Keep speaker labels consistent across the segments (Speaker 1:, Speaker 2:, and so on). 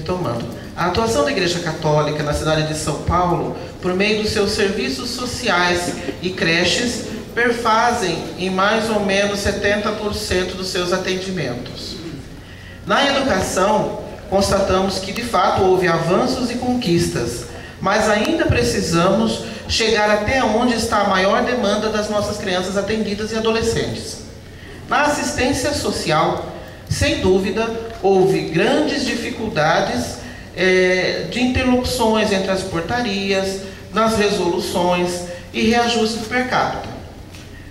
Speaker 1: Retomando, a atuação da Igreja Católica na cidade de São Paulo, por meio dos seus serviços sociais e creches, perfazem em mais ou menos 70% dos seus atendimentos. Na educação, constatamos que de fato houve avanços e conquistas, mas ainda precisamos chegar até onde está a maior demanda das nossas crianças atendidas e adolescentes. Na assistência social, sem dúvida, houve grandes dificuldades de interlocuções entre as portarias, nas resoluções e reajustes per capita.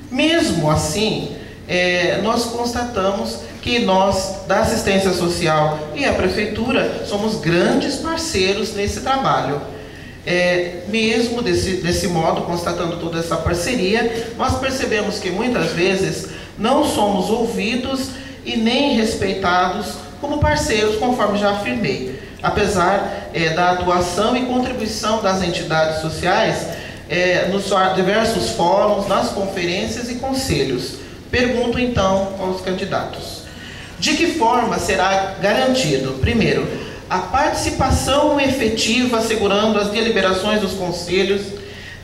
Speaker 1: Mesmo assim, nós constatamos que nós, da assistência social e a prefeitura, somos grandes parceiros nesse trabalho. Mesmo desse modo, constatando toda essa parceria, nós percebemos que muitas vezes não somos ouvidos e nem respeitados como parceiros, conforme já afirmei. Apesar da atuação e contribuição das entidades sociais nos diversos fóruns, nas conferências e conselhos. Pergunto então aos candidatos: de que forma será garantido, primeiro, a participação efetiva, assegurando as deliberações dos conselhos,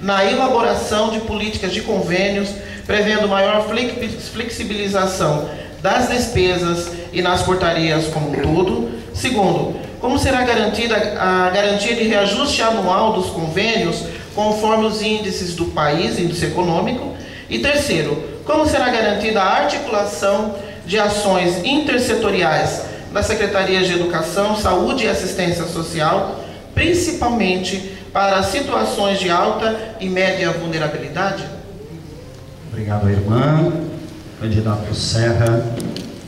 Speaker 1: na elaboração de políticas de convênios, prevendo maior flexibilização das despesas e nas portarias como um todo? Segundo, como será garantida a garantia de reajuste anual dos convênios conforme os índices do país, índice econômico? E terceiro, como será garantida a articulação de ações intersetoriais das Secretarias de Educação, Saúde e Assistência Social, principalmente para situações de alta e média vulnerabilidade?
Speaker 2: Obrigado, irmã. Candidato Serra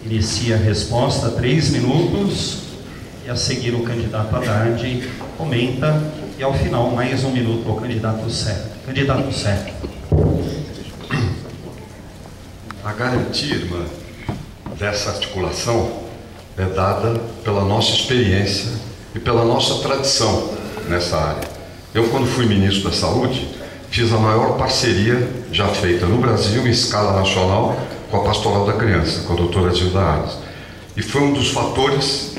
Speaker 2: inicia a resposta, 3 minutos, e a seguir o candidato Haddad comenta, e ao final mais 1 minuto ao candidato Serra. Candidato Serra.
Speaker 3: A garantia, irmã, dessa articulação é dada pela nossa experiência e pela nossa tradição nessa área. Eu, quando fui ministro da Saúde, fiz a maior parceria já feita no Brasil, em escala nacional, com a Pastoral da Criança, com a doutora Zilda Ares. E foi um dos fatores,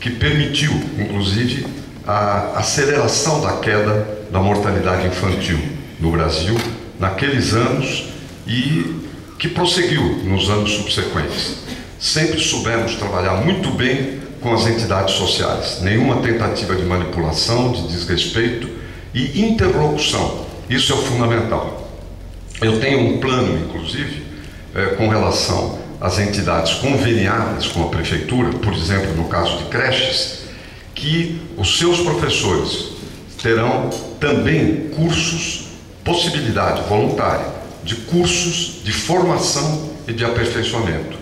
Speaker 3: que permitiu, inclusive, a aceleração da queda da mortalidade infantil no Brasil, naqueles anos, e que prosseguiu nos anos subsequentes. Sempre soubemos trabalhar muito bem com as entidades sociais. Nenhuma tentativa de manipulação, de desrespeito e interlocução. Isso é o fundamental. Eu tenho um plano, inclusive, com relação às entidades conveniadas com a prefeitura, por exemplo, no caso de creches, que os seus professores terão também cursos, possibilidade voluntária, de cursos de formação e de aperfeiçoamento.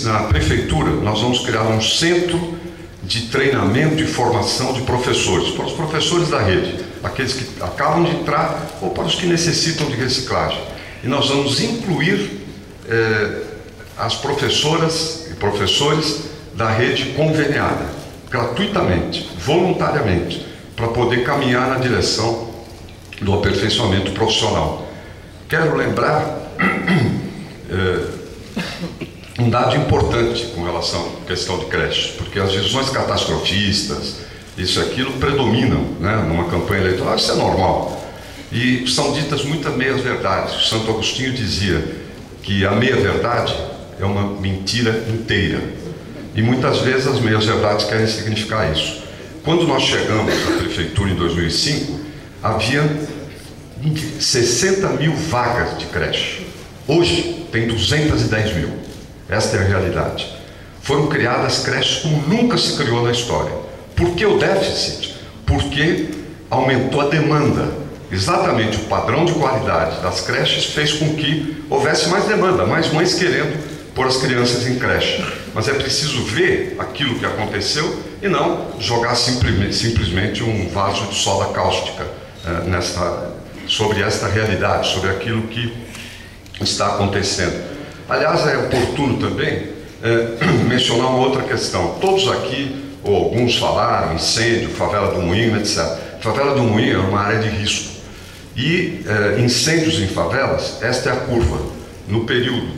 Speaker 3: Na prefeitura, nós vamos criar um centro de treinamento e formação de professores, para os professores da rede, aqueles que acabam de entrar ou para os que necessitam de reciclagem. E nós vamos incluir as professoras e professores da rede conveniada, gratuitamente, voluntariamente, para poder caminhar na direção do aperfeiçoamento profissional. Quero lembrar um dado importante com relação à questão de creche, porque as visões catastrofistas, isso e aquilo, predominam, né, numa campanha eleitoral. Isso é normal. E são ditas muitas meias-verdades. Santo Agostinho dizia que a meia-verdade é uma mentira inteira. E muitas vezes as meias-verdades querem significar isso. Quando nós chegamos à prefeitura em 2005, havia 60 mil vagas de creche. Hoje tem 210 mil. Esta é a realidade. Foram criadas creches como nunca se criou na história. Por que o déficit? Porque aumentou a demanda. Exatamente o padrão de qualidade das creches fez com que houvesse mais demanda, mais mães querendo pôr as crianças em creche. Mas é preciso ver aquilo que aconteceu e não jogar simplesmente um vaso de soda cáustica sobre esta realidade, sobre aquilo que está acontecendo. Aliás, é oportuno também mencionar uma outra questão. Todos aqui, ou alguns falaram, incêndio, favela do Moinho, etc. Favela do Moinho é uma área de risco. E incêndios em favelas, esta é a curva. No período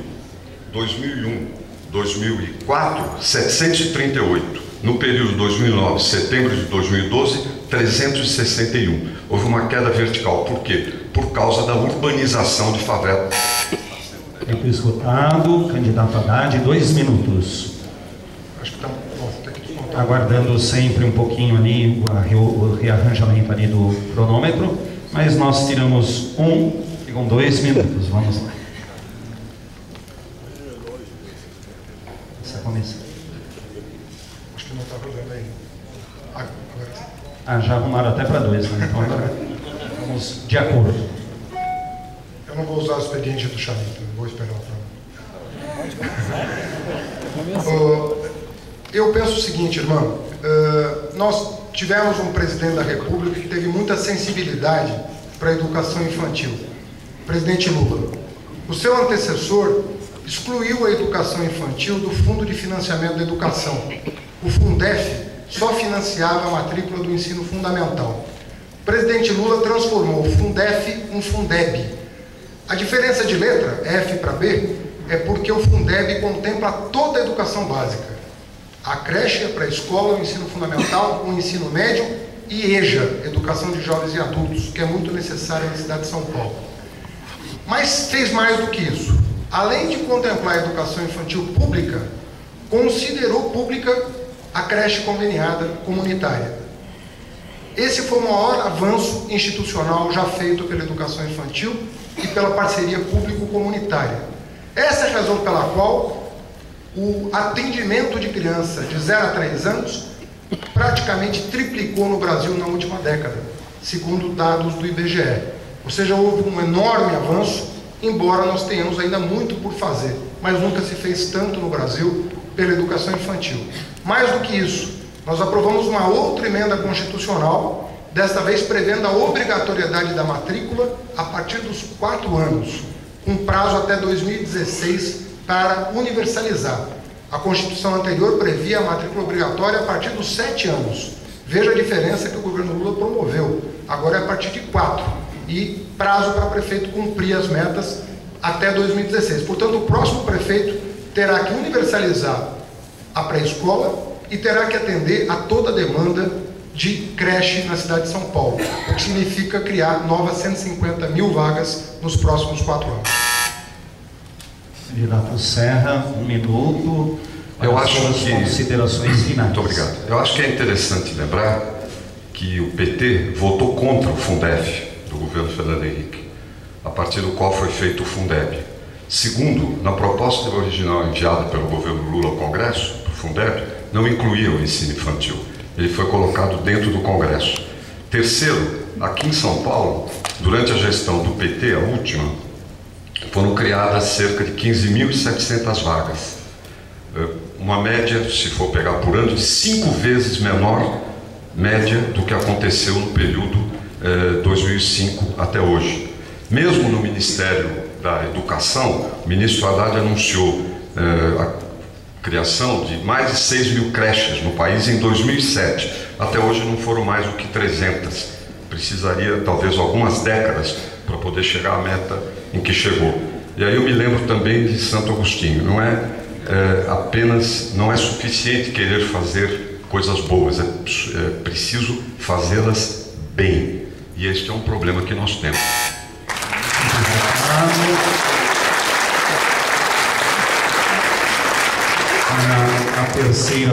Speaker 3: 2001, 2004, 738. No período 2009, setembro de 2012, 361. Houve uma queda vertical. Por quê? Por causa da urbanização de favela.
Speaker 2: Tempo esgotado. Candidato Haddad, 2 minutos.
Speaker 4: Acho que está bom, tem que descontar.
Speaker 2: Aguardando sempre um pouquinho ali o rearranjamento ali do cronômetro, mas nós tiramos ficam 2 minutos. Vamos lá. Essa começa.
Speaker 4: Acho que não está rodando aí.
Speaker 2: Já arrumaram até para 2, né? Então agora vamos de acordo.
Speaker 4: Eu não vou usar o expediente do Charito, vou esperar o eu penso o seguinte, irmão. Nós tivemos um presidente da República que teve muita sensibilidade para a educação infantil. O presidente Lula. O seu antecessor excluiu a educação infantil do Fundo de Financiamento da Educação. O Fundef só financiava a matrícula do ensino fundamental. O presidente Lula transformou o Fundef em Fundeb. A diferença de letra, F para B, é porque o Fundeb contempla toda a educação básica. A creche, a pré-escola, o ensino fundamental, o ensino médio e EJA, Educação de Jovens e Adultos, que é muito necessária na cidade de São Paulo. Mas fez mais do que isso. Além de contemplar a educação infantil pública, considerou pública a creche conveniada comunitária. Esse foi o maior avanço institucional já feito pela educação infantil e pela parceria público-comunitária. Essa é a razão pela qual o atendimento de criança de 0 a 3 anos praticamente triplicou no Brasil na última década, segundo dados do IBGE. Ou seja, houve um enorme avanço, embora nós tenhamos ainda muito por fazer, mas nunca se fez tanto no Brasil pela educação infantil. Mais do que isso, nós aprovamos uma outra emenda constitucional, desta vez prevendo a obrigatoriedade da matrícula a partir dos 4 anos, com prazo até 2016 para universalizar. A Constituição anterior previa a matrícula obrigatória a partir dos 7 anos. Veja a diferença que o governo Lula promoveu. Agora é a partir de 4. E prazo para o prefeito cumprir as metas até 2016. Portanto, o próximo prefeito terá que universalizar a pré-escola e terá que atender a toda a demanda de creche na cidade de São Paulo, o que significa criar novas 150 mil vagas nos próximos 4 anos.
Speaker 2: Candidato Serra, 1 minuto.
Speaker 3: Eu acho que...
Speaker 2: Considerações finais.
Speaker 3: Muito obrigado. Eu acho que é interessante lembrar que o PT votou contra o Fundef do governo Fernando Henrique, a partir do qual foi feito o Fundeb. Segundo, na proposta original enviada pelo governo Lula ao Congresso, o Fundeb não incluía o ensino infantil. Ele foi colocado dentro do Congresso. Terceiro, aqui em São Paulo, durante a gestão do PT, a última, foram criadas cerca de 15.700 vagas. Uma média, se for pegar por ano, de 5 vezes menor média do que aconteceu no período 2005 até hoje. Mesmo no Ministério da Educação, o ministro Haddad anunciou a criação de mais de 6 mil creches no país em 2007. Até hoje não foram mais do que 300. Precisaria talvez algumas décadas para poder chegar à meta em que chegou. E aí eu me lembro também de Santo Agostinho. Não é suficiente querer fazer coisas boas, é preciso fazê-las bem. E este é um problema que nós temos.
Speaker 2: A terceira